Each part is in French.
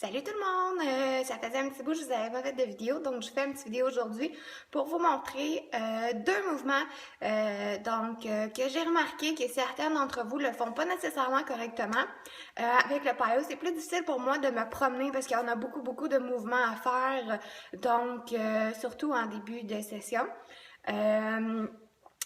Salut tout le monde! Ça faisait un petit bout que je vous avais pas fait de vidéo, donc je fais une petite vidéo aujourd'hui pour vous montrer deux mouvements que j'ai remarqué que certains d'entre vous le font pas nécessairement correctement. Avec le PiYo, c'est plus difficile pour moi de me promener parce qu'il y en a beaucoup de mouvements à faire, surtout en début de session.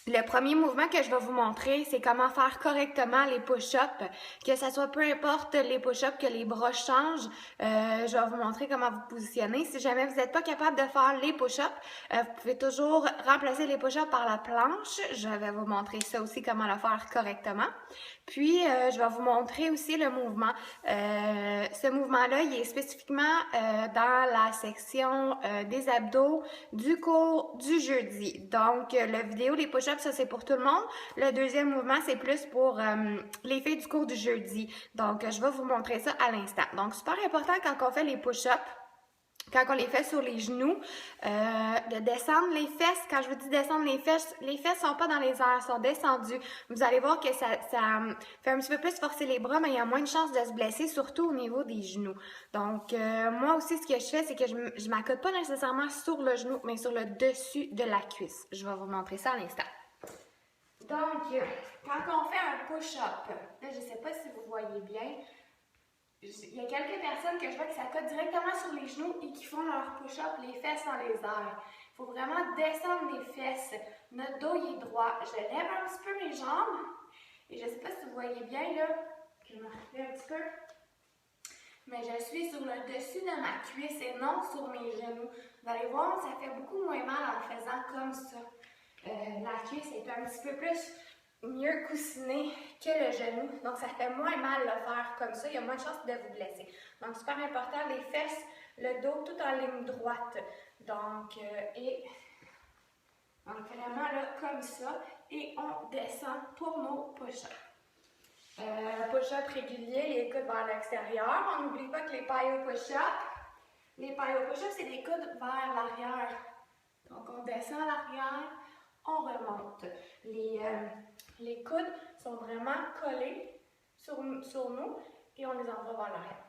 Le premier mouvement que je vais vous montrer, c'est comment faire correctement les push-ups, que ça soit peu importe les push-ups, que les bras changent. Je vais vous montrer comment vous positionner. Si jamais vous n'êtes pas capable de faire les push-ups, vous pouvez toujours remplacer les push-ups par la planche. Je vais vous montrer ça aussi, comment le faire correctement. Puis, je vais vous montrer aussi le mouvement. Ce mouvement-là, il est spécifiquement dans la section des abdos du cours du jeudi. Donc, la vidéo des push-ups, ça c'est pour tout le monde. Le deuxième mouvement, c'est plus pour les filles du cours du jeudi. Donc, je vais vous montrer ça à l'instant. Donc, super important quand on fait les push-ups, quand on les fait sur les genoux, de descendre les fesses. Quand je vous dis descendre les fesses sont pas dans les airs, sont descendues. Vous allez voir que ça fait un petit peu plus forcer les bras, mais il y a moins de chances de se blesser, surtout au niveau des genoux. Donc, moi aussi, ce que je fais, c'est que je m'accote pas nécessairement sur le genou, mais sur le dessus de la cuisse. Je vais vous montrer ça à l'instant. Donc, quand on fait un push-up, là, je sais pas si vous voyez bien, il y a quelques personnes que je vois qui s'accotent directement sur les genoux et qui font leur push-up, les fesses dans les airs. Il faut vraiment descendre les fesses. Notre dos il est droit. Je lève un petit peu mes jambes. Et je ne sais pas si vous voyez bien, là, que je me refais un petit peu. Mais je suis sur le dessus de ma cuisse et non sur mes genoux. Vous allez voir, ça fait beaucoup moins mal en le faisant comme ça. La cuisse est un petit peu plus mieux coussiné que le genou. Donc, ça fait moins mal de le faire comme ça. Il y a moins de chances de vous blesser. Donc, super important, les fesses, le dos, tout en ligne droite. Donc, vraiment là, comme ça. Et on descend pour nos push-ups. Push-up régulier, les coudes vers l'extérieur. On n'oublie pas que les PiYo push-ups, c'est les coudes vers l'arrière. Donc, on descend à l'arrière. On remonte. Les coudes sont vraiment collés sur nous et on les envoie vers l'arrière.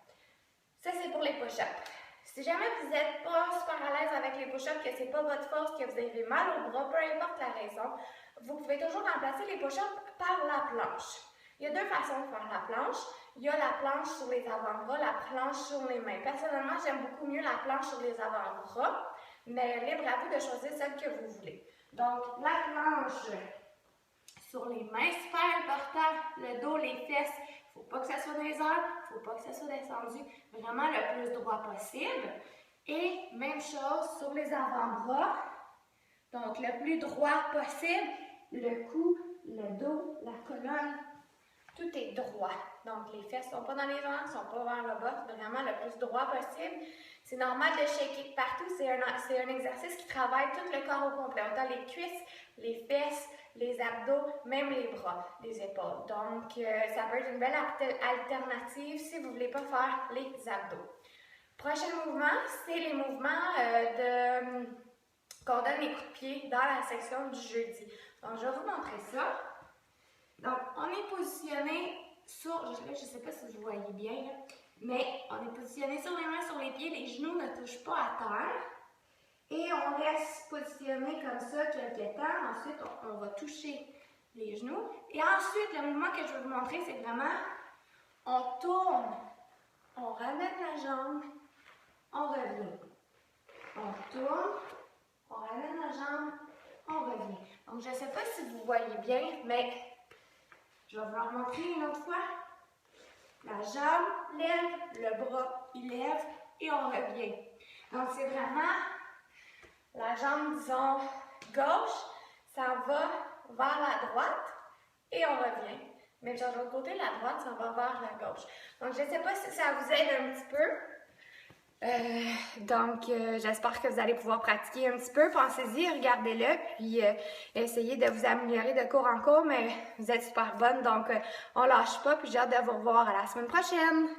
Ça, c'est pour les push-ups. Si jamais vous n'êtes pas super à l'aise avec les push-ups, que ce n'est pas votre force, que vous avez mal au bras, peu importe la raison, vous pouvez toujours remplacer les push-ups par la planche. Il y a deux façons de faire la planche. Il y a la planche sur les avant-bras, la planche sur les mains. Personnellement, j'aime beaucoup mieux la planche sur les avant-bras, mais libre à vous de choisir celle que vous voulez. Donc, la planche sur les mains, super important, le dos, les fesses, il ne faut pas que ça soit dans les airs, il ne faut pas que ça soit descendu, vraiment le plus droit possible. Et même chose sur les avant-bras, donc le plus droit possible, le cou, le dos, la colonne, tout est droit. Donc, les fesses ne sont pas dans les airs, ne sont pas vers le bas, vraiment le plus droit possible. C'est normal de shaker partout, c'est un exercice qui travaille tout le corps au complet, autant les cuisses, les fesses, les abdos, même les bras, les épaules. Donc, ça peut être une belle alternative si vous ne voulez pas faire les abdos. Prochain mouvement, c'est les mouvements qu'on donne les coups de pied dans la section du jeudi. Donc, je vais vous montrer ça. Donc, on est positionné sur, là, je ne sais pas si vous voyez bien, là, mais on est positionné sur les mains, sur les pieds, les genoux ne touchent pas à terre. Et on reste positionné comme ça quelques temps. Ensuite, on va toucher les genoux. Et ensuite, le mouvement que je vais vous montrer, c'est vraiment, on tourne, on ramène la jambe, on revient. On tourne, on ramène la jambe, on revient. Donc, je ne sais pas si vous voyez bien, mais je vais vous en montrer une autre fois. La jambe lève, le bras il lève et on revient. Donc, c'est vraiment la jambe, disons, gauche, ça va vers la droite et on revient. Mais de l'autre côté, la droite, ça va vers la gauche. Donc, je ne sais pas si ça vous aide un petit peu. J'espère que vous allez pouvoir pratiquer un petit peu. Pensez-y, regardez-le, puis essayez de vous améliorer de cours en cours, mais vous êtes super bonne, donc on lâche pas, puis j'ai hâte de vous revoir à la semaine prochaine.